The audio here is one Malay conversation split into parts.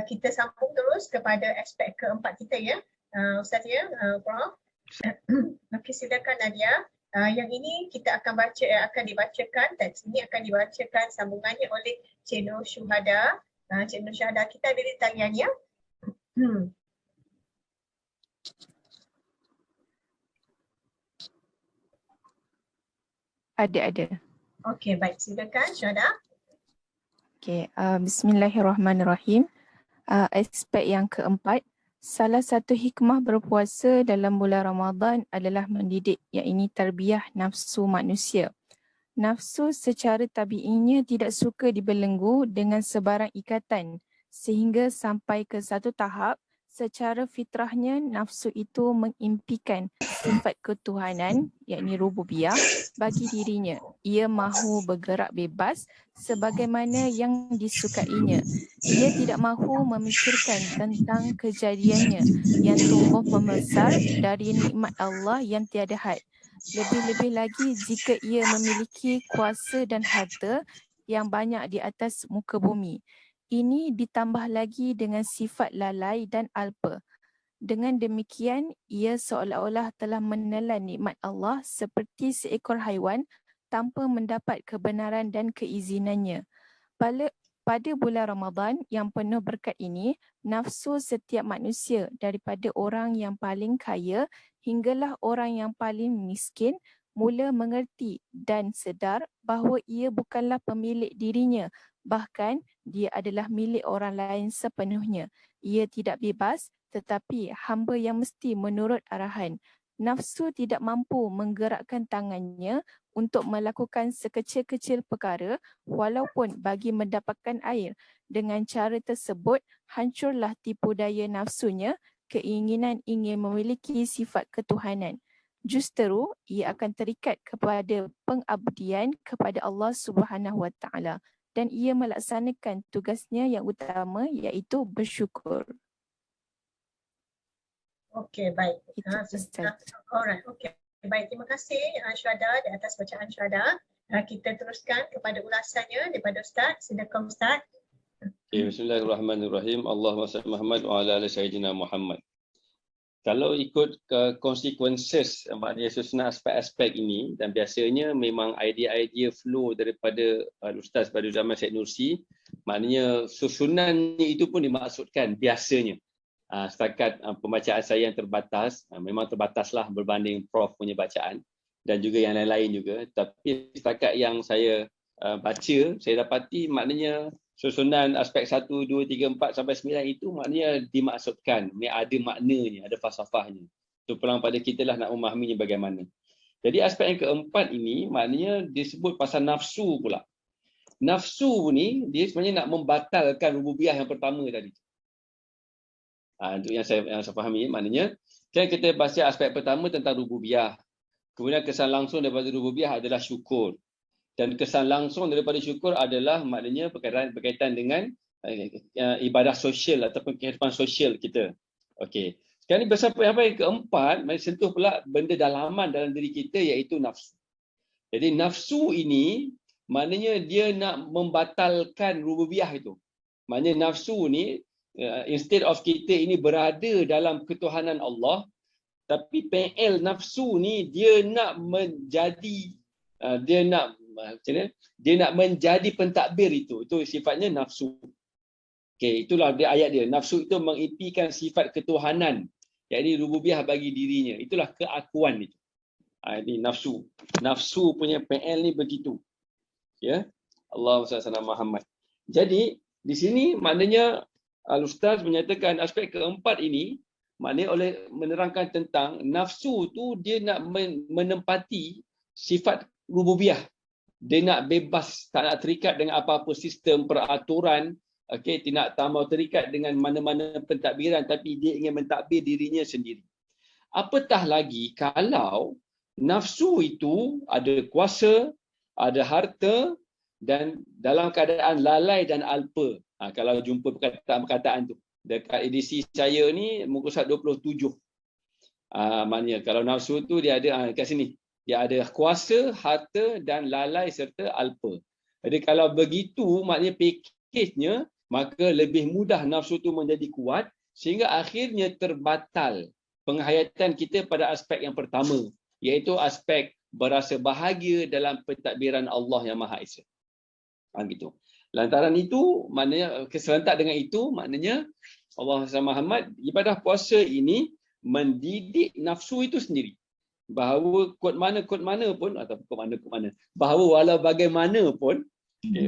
Kita sambung terus kepada aspek keempat kita ya, Ustaz ya, Prof. Okey, silakan Nadia. Yang ini kita akan baca, akan dibacakan, teks ini akan dibacakan sambungannya oleh Cik Nur Syuhada. Cik Nur Syuhada, kita ada di talian ya. Ada. Okey, baik, silakan Syuhada. Okey, bismillahirrahmanirrahim. Aspek yang keempat, salah satu hikmah berpuasa dalam bulan Ramadan adalah mendidik, iaitu tarbiyah nafsu manusia. Nafsu secara tabiinya tidak suka dibelenggu dengan sebarang ikatan, sehingga sampai ke satu tahap secara fitrahnya nafsu itu mengimpikan sifat ketuhanan, iaitu rububiyah, bagi dirinya. Ia mahu bergerak bebas sebagaimana yang disukainya. Ia tidak mahu memikirkan tentang kejadiannya yang tumbuh membesar dari nikmat Allah yang tiada had. Lebih-lebih lagi jika ia memiliki kuasa dan harta yang banyak di atas muka bumi. Ini ditambah lagi dengan sifat lalai dan alpa. Dengan demikian, ia seolah-olah telah menelan nikmat Allah seperti seekor haiwan tanpa mendapat kebenaran dan keizinannya. Pada bulan Ramadan yang penuh berkat ini, nafsu setiap manusia daripada orang yang paling kaya hinggalah orang yang paling miskin mula mengerti dan sedar bahawa ia bukanlah pemilik dirinya, bahkan dia adalah milik orang lain sepenuhnya. Ia tidak bebas tetapi hamba yang mesti menurut arahan. Nafsu tidak mampu menggerakkan tangannya untuk melakukan sekecil-kecil perkara walaupun bagi mendapatkan air. Dengan cara tersebut, hancurlah tipu daya nafsunya, keinginan ingin memiliki sifat ketuhanan. Justeru, ia akan terikat kepada pengabdian kepada Allah Subhanahu Wa Taala dan ia melaksanakan tugasnya yang utama iaitu bersyukur. Okey, baik. Ustaz. Alright, okey. Baik, terima kasih Syuhada di atas bacaan Syuhada. Kita teruskan kepada ulasannya daripada Ustaz. Silakan Ustaz. Bismillahirrahmanirrahim. Allahumma salli Muhammad wa ala ali sayyidina Muhammad. Kalau ikut consequences, maknanya susunan aspek-aspek ini, dan biasanya memang idea-idea flow daripada Ustaz pada zaman Syed Nursi, maknanya susunannya itu pun dimaksudkan biasanya. Setakat pembacaan saya yang terbatas, memang terbataslah berbanding Prof punya bacaan dan juga yang lain-lain juga. Tapi setakat yang saya baca, saya dapati maknanya susunan aspek 1, 2, 3, 4 sampai 9 itu maknanya dimaksudkan, ada maknanya, ada falsafahnya. Itu peluang pada kita lah nak memahaminya bagaimana. Jadi aspek yang keempat ini maknanya disebut pasal nafsu pula. Nafsu ni dia sebenarnya nak membatalkan rububiyah yang pertama tadi. Itu yang saya fahami, maknanya kan kita baca aspek pertama tentang rububiyah. Kemudian kesan langsung daripada rububiyah adalah syukur. Dan kesan langsung daripada syukur adalah maknanya berkaitan dengan ibadah sosial ataupun kehidupan sosial kita. Okey. Sekarang ni sampai yang keempat, mari sentuh pula benda dalaman dalam diri kita iaitu nafsu. Jadi nafsu ini maknanya dia nak membatalkan rububiyah itu. Maknanya nafsu ni instead of kita ini berada dalam ketuhanan Allah, tapi PL nafsu ni dia nak menjadi dia nak menjadi pentadbir itu sifatnya nafsu. Okey, itulah dia ayat dia. Nafsu itu mengimpikan sifat ketuhanan, iaitu rububiyah bagi dirinya. Itulah keakuan itu. Ini nafsu. Nafsu punya PL ni begitu. Ya. Allahumma salli ala Muhammad. Jadi di sini maknanya Al-Ustaz menyatakan aspek keempat ini maknanya oleh menerangkan tentang nafsu tu dia nak menempati sifat rububiyah. Dia nak bebas, tak nak terikat dengan apa-apa sistem peraturan, okey, tidak mau terikat dengan mana-mana pentadbiran, tapi dia ingin mentadbir dirinya sendiri. Apatah lagi kalau nafsu itu ada kuasa, ada harta dan dalam keadaan lalai dan alpa. Kalau jumpa perkataan-perkataan tu. Dekat edisi saya ni muka surat 27. Maknanya kalau nafsu tu dia ada kat sini. Dia ada kuasa, harta dan lalai serta alpa. Jadi kalau begitu maknanya pakejnya, maka lebih mudah nafsu tu menjadi kuat sehingga akhirnya terbatal penghayatan kita pada aspek yang pertama, iaitu aspek berasa bahagia dalam pentadbiran Allah yang Maha Esa. Gitu. Lantaran itu, maknanya keserentak dengan itu, maknanya Allah Muhammad, ibadah puasa ini mendidik nafsu itu sendiri. Bahawa kod mana pun, atau kod mana, bahawa walau bagaimanapun,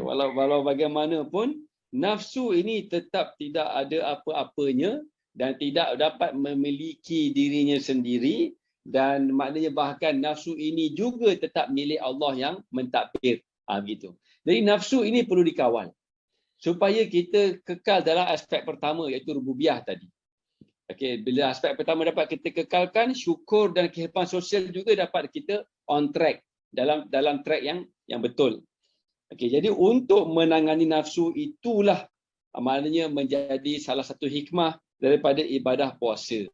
walau bagaimanapun, nafsu ini tetap tidak ada apa-apanya dan tidak dapat memiliki dirinya sendiri, dan maknanya bahkan nafsu ini juga tetap milik Allah yang mentadbir. Gitu. Jadi nafsu ini perlu dikawal supaya kita kekal dalam aspek pertama, iaitu rububiyah tadi. Bila aspek pertama dapat kita kekalkan, syukur dan kehidupan sosial juga dapat kita on track, dalam track yang betul. Jadi untuk menangani nafsu itulah maknanya menjadi salah satu hikmah daripada ibadah puasa,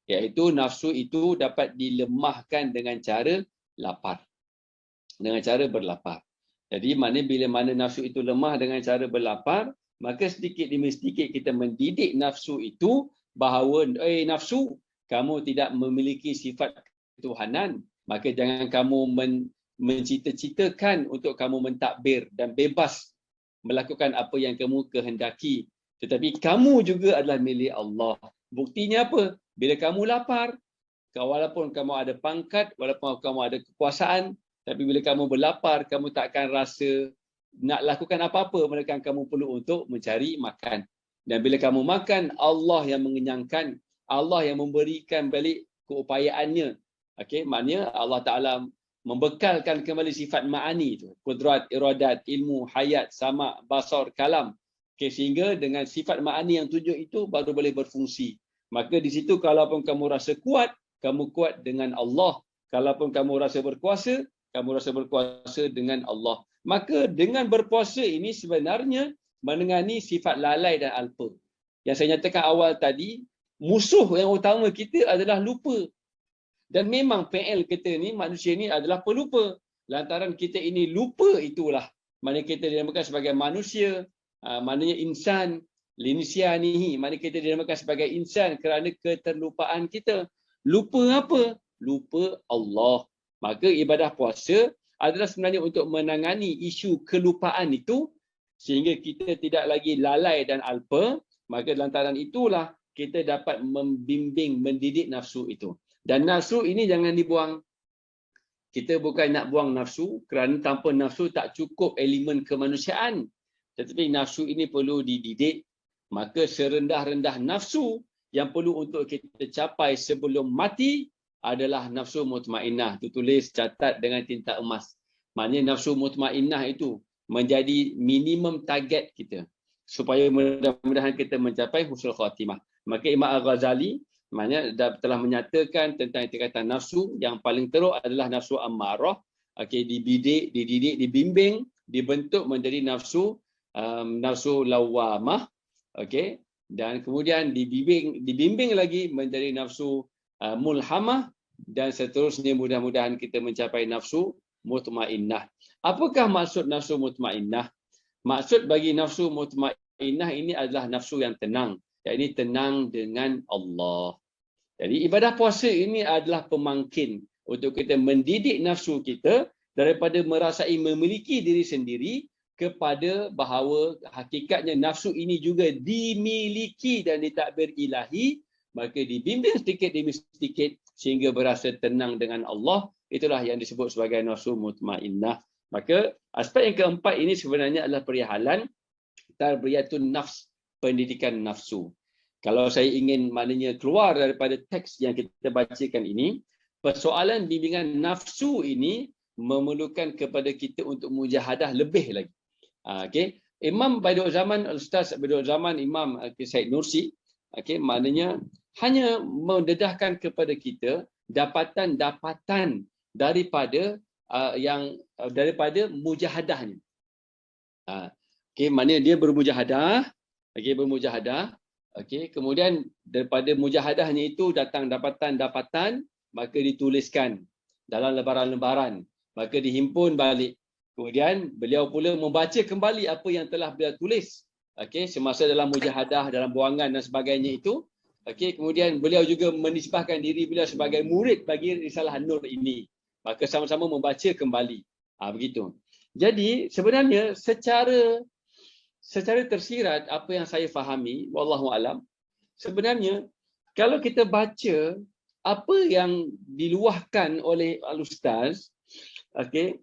iaitu nafsu itu dapat dilemahkan dengan cara lapar, dengan cara berlapar. Jadi maknanya bila mana nafsu itu lemah dengan cara berlapar, maka sedikit demi sedikit kita mendidik nafsu itu bahawa nafsu, kamu tidak memiliki sifat ketuhanan, maka jangan kamu mencita-citakan untuk kamu mentadbir dan bebas melakukan apa yang kamu kehendaki. Tetapi kamu juga adalah milik Allah. Buktinya apa? Bila kamu lapar, walaupun kamu ada pangkat, walaupun kamu ada kekuasaan, tapi bila kamu berlapar, kamu tak akan rasa nak lakukan apa-apa, melainkan kamu perlu untuk mencari makan. Dan bila kamu makan, Allah yang mengenyangkan, Allah yang memberikan balik keupayaannya. Maknanya Allah Ta'ala membekalkan kembali sifat ma'ani itu. Kudrat, iradat, ilmu, hayat, sama, basar, kalam. Sehingga dengan sifat ma'ani yang 7 itu baru boleh berfungsi. Maka di situ kalaupun kamu rasa kuat, kamu kuat dengan Allah. Kalaupun kamu rasa berkuasa, kamu rasa berkuasa dengan Allah. Maka dengan berpuasa ini sebenarnya menangani sifat lalai dan alpa. Yang saya nyatakan awal tadi, musuh yang utama kita adalah lupa. Dan memang PL kita ni, manusia ni adalah pelupa. Lantaran kita ini lupa itulah. Maknanya kita dinamakan sebagai manusia, maknanya insan, linsia nihi. Maknanya kita dinamakan sebagai insan kerana keterlupaan kita. Lupa apa? Lupa Allah. Maka ibadah puasa adalah sebenarnya untuk menangani isu kelupaan itu sehingga kita tidak lagi lalai dan alpa. Maka lantaran itulah kita dapat membimbing, mendidik nafsu itu. Dan nafsu ini jangan dibuang. Kita bukan nak buang nafsu kerana tanpa nafsu tak cukup elemen kemanusiaan. Tetapi nafsu ini perlu dididik. Maka serendah-rendah nafsu yang perlu untuk kita capai sebelum mati adalah nafsu mutmainnah. Itu tulis, catat dengan tinta emas. Maknanya nafsu mutmainnah itu menjadi minimum target kita supaya mudah-mudahan kita mencapai husnul khatimah. Maka Imam Al-Ghazali maknanya telah menyatakan tentang tingkatan nafsu yang paling teruk adalah nafsu ammarah. Dididik, dibimbing, dibentuk menjadi nafsu lawamah. Dan kemudian dibimbing lagi menjadi nafsu mulhamah, dan seterusnya mudah-mudahan kita mencapai nafsu mutmainnah. Apakah maksud nafsu mutmainnah? Maksud bagi nafsu mutmainnah ini adalah nafsu yang tenang. Iaitu tenang dengan Allah. Jadi ibadah puasa ini adalah pemangkin untuk kita mendidik nafsu kita daripada merasai memiliki diri sendiri kepada bahawa hakikatnya nafsu ini juga dimiliki dan ditadbir ilahi. Maka dibimbing sedikit demi sedikit sehingga berasa tenang dengan Allah. Itulah yang disebut sebagai nafsu mutmainnah. Maka aspek yang keempat ini sebenarnya adalah perihalan tarbiyatun nafs, pendidikan nafsu. Kalau saya ingin maknanya keluar daripada teks yang kita bacakan ini, persoalan bimbingan nafsu ini memerlukan kepada kita untuk mujahadah lebih lagi. Imam pada zaman Ustaz pada zaman Imam Said Nursi, maknanya hanya mendedahkan kepada kita dapatan-dapatan daripada daripada mujahadahnya. Okey, maknanya dia bermujahadah. Okey, bermujahadah. Okey, kemudian daripada mujahadahnya itu datang dapatan-dapatan, maka dituliskan dalam lembaran-lembaran, maka dihimpun balik. Kemudian beliau pula membaca kembali apa yang telah beliau tulis. Okey, semasa dalam mujahadah, dalam buangan dan sebagainya itu. Okey, kemudian beliau juga menisbahkan diri beliau sebagai murid bagi Risalah Nur ini. Maka sama-sama membaca kembali. Begitu. Jadi sebenarnya secara tersirat apa yang saya fahami, wallahu alam, sebenarnya kalau kita baca apa yang diluahkan oleh al-ustaz, okey,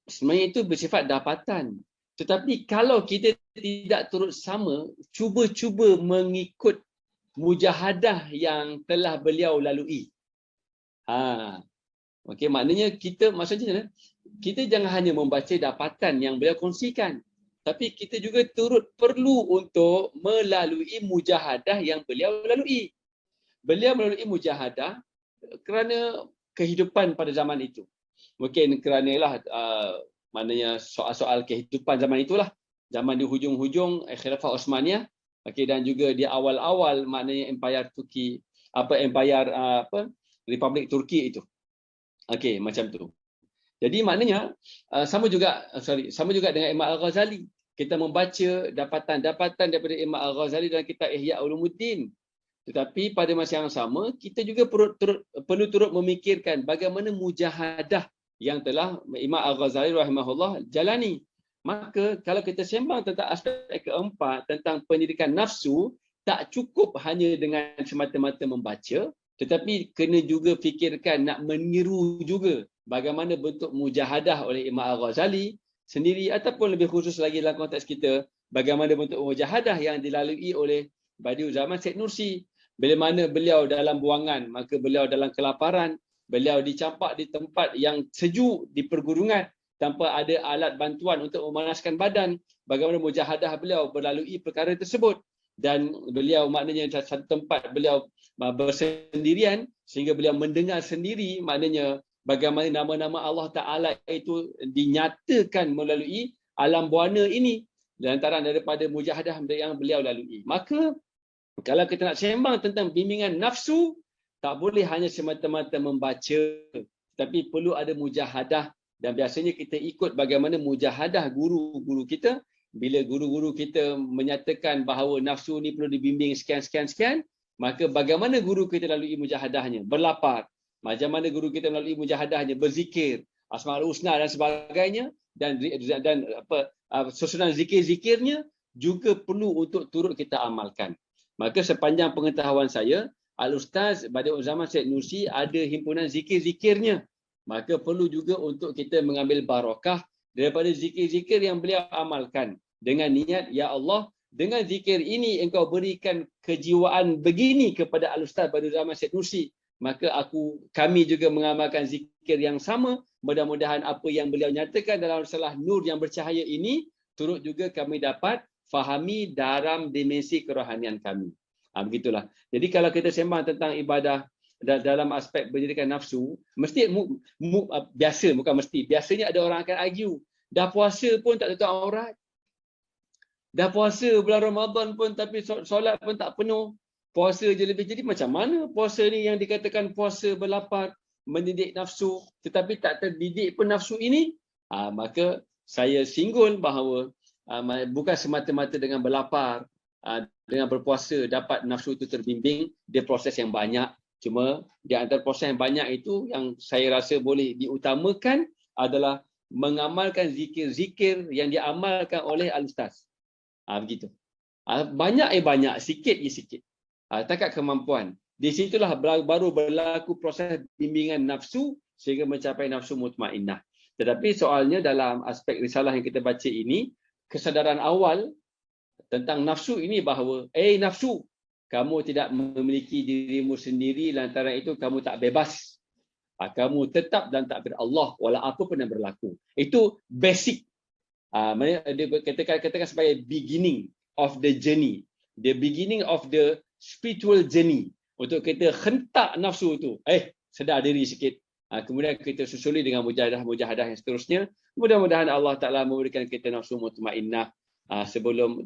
sebenarnya itu bersifat dapatan. Tetapi kalau kita tidak turut sama, cuba-cuba mengikut mujahadah yang telah beliau lalui. Okey, maknanya maksudnya kita jangan hanya membaca dapatan yang beliau kongsikan, tapi kita juga turut perlu untuk melalui mujahadah yang beliau lalui. Beliau melalui mujahadah kerana kehidupan pada zaman itu. Mungkin kerana maknanya soal-soal kehidupan zaman itulah. Zaman di hujung-hujung Khilafah Osmaniyah, dan juga di awal-awal maknanya Empire Turki, Republik Turki itu. Okey, macam tu. Jadi maknanya sama juga dengan Imam Al-Ghazali. Kita membaca dapatan-dapatan daripada Imam Al-Ghazali dalam kitab Ihya Ulumuddin. Tetapi pada masa yang sama, kita juga perlu turut memikirkan bagaimana mujahadah yang telah Imam Al-Ghazali rahimahullah jalani. Maka kalau kita sembang tentang aspek keempat, tentang pendidikan nafsu, tak cukup hanya dengan semata-mata membaca, tetapi kena juga fikirkan nak meniru juga bagaimana bentuk mujahadah oleh Imam Al-Ghazali sendiri, ataupun lebih khusus lagi dalam konteks kita, bagaimana bentuk mujahadah yang dilalui oleh Badiu Zaman Syed Nursi. Bila mana beliau dalam buangan, maka beliau dalam kelaparan, beliau dicampak di tempat yang sejuk di pergunungan tanpa ada alat bantuan untuk memanaskan badan. Bagaimana mujahadah beliau melalui perkara tersebut. Dan beliau maknanya satu tempat beliau bersendirian sehingga beliau mendengar sendiri maknanya bagaimana nama-nama Allah Ta'ala itu dinyatakan melalui alam buana ini, lantaran daripada mujahadah yang beliau lalui. Maka kalau kita nak sembang tentang bimbingan nafsu, tak boleh hanya semata-mata membaca, tapi perlu ada mujahadah. Dan biasanya kita ikut bagaimana mujahadah guru-guru kita. Bila guru-guru kita menyatakan bahawa nafsu ni perlu dibimbing sekian, maka bagaimana guru kita lalui mujahadahnya? Berlapar. Macam mana guru kita melalui mujahadahnya? Berzikir, Asmaul Husna dan sebagainya, dan susunan zikir-zikirnya juga perlu untuk turut kita amalkan. Maka sepanjang pengetahuan saya, Al-Ustaz Badiu Zaman Syed Nursi ada himpunan zikir-zikirnya. Maka perlu juga untuk kita mengambil barakah daripada zikir-zikir yang beliau amalkan. Dengan niat, ya Allah, dengan zikir ini engkau berikan kejiwaan begini kepada Al-Ustaz Badiu Zaman Syed Nursi. Maka kami juga mengamalkan zikir yang sama. Mudah-mudahan apa yang beliau nyatakan dalam Risalah Nur yang bercahaya ini turut juga kami dapat fahami dalam dimensi kerohanian kami. Begitulah. Jadi kalau kita sembang tentang ibadah dalam aspek pendidikan nafsu, biasanya ada orang akan argue, dah puasa pun tak tutup aurat. Dah puasa bulan Ramadan pun tapi solat pun tak penuh. Puasa je lebih. Jadi macam mana puasa ni yang dikatakan puasa berlapar, mendidik nafsu, tetapi tak terdidik pun nafsu ini? Maka saya singgul bahawa bukan semata-mata dengan berlapar, dengan berpuasa dapat nafsu itu terbimbing. Dia proses yang banyak. Cuma di antara proses yang banyak itu yang saya rasa boleh diutamakan adalah mengamalkan zikir-zikir yang diamalkan oleh Al-Ustaz. Begitu. Banyak sikit. Takat kemampuan. Di situlah baru berlaku proses bimbingan nafsu sehingga mencapai nafsu mutmainnah. Tetapi soalnya dalam aspek risalah yang kita baca ini, kesadaran awal tentang nafsu ini bahawa, nafsu, kamu tidak memiliki dirimu sendiri, lantaran itu kamu tak bebas. Kamu tetap dan tak Allah, walau apa pun yang berlaku. Itu basic. Katakan sebagai beginning of the journey. The beginning of the spiritual journey. Untuk kita hentak nafsu itu. Sedar diri sikit. Kemudian kita susuli dengan mujahadah-mujahadah yang seterusnya. Mudah-mudahan Allah Ta'ala memberikan kita nafsu mutmainnah sebelum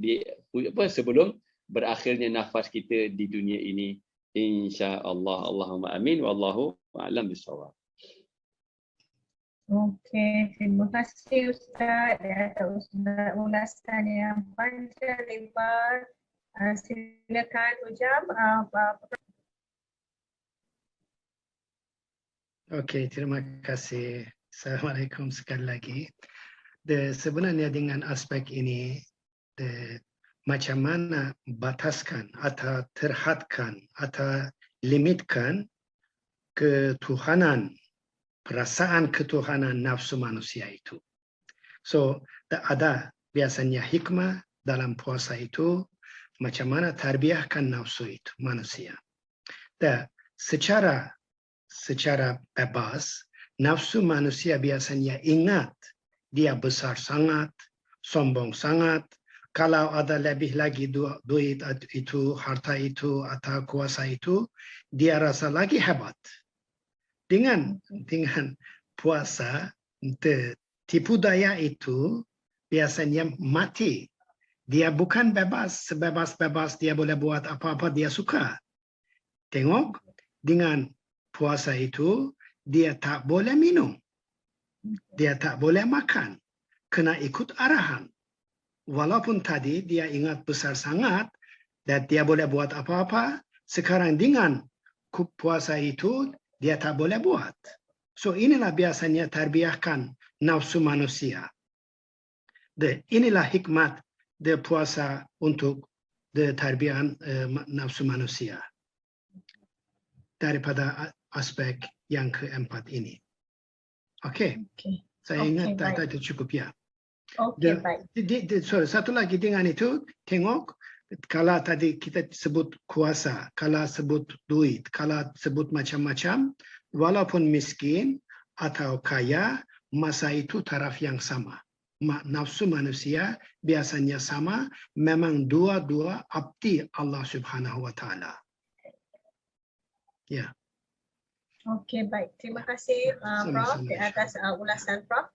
berakhirnya nafas kita di dunia ini. InsyaAllah. Allahumma amin. Wallahu a'lam bishawab. Okey, terima kasih Ustaz atas ulasan yang panjang lebar. Silakan Ujam. Okey, terima kasih. Assalamualaikum sekali lagi. Sebenarnya dengan aspek ini, macam mana bataskan atau terhadkan atau limitkan ketuhanan, perasaan ketuhanan nafsu manusia itu. So, ada biasanya hikmah dalam puasa itu, macam mana tarbiyahkan nafsu itu manusia. Dan secara bebas, nafsu manusia biasanya ingat dia besar sangat, sombong sangat. Kalau ada lebih lagi duit itu, harta itu, atau kuasa itu, dia rasa lagi hebat. Dengan puasa, tipu daya itu biasanya mati. Dia bukan bebas, sebebas-bebas dia boleh buat apa-apa dia suka. Tengok, dengan puasa itu, dia tak boleh minum. Dia tak boleh makan. Kena ikut arahan. Walaupun tadi dia ingat besar sangat dan dia boleh buat apa-apa, sekarang dengan puasa itu dia tak boleh buat. So inilah biasanya tarbiyahkan nafsu manusia. Inilah hikmat puasa untuk tarbiyahan nafsu manusia. Daripada aspek yang keempat ini. Okey. Saya ingat tadi cukup ya. Okey, baik. Satu lagi dengan itu, tengok kalau tadi kita sebut kuasa, kalau sebut duit, kalau sebut macam-macam, walaupun miskin atau kaya, masa itu taraf yang sama. Nafsu manusia biasanya sama, memang dua-dua abdi Allah Subhanahu Wa Taala. Ya. Okey, baik. Terima kasih Prof atas ulasan Prof.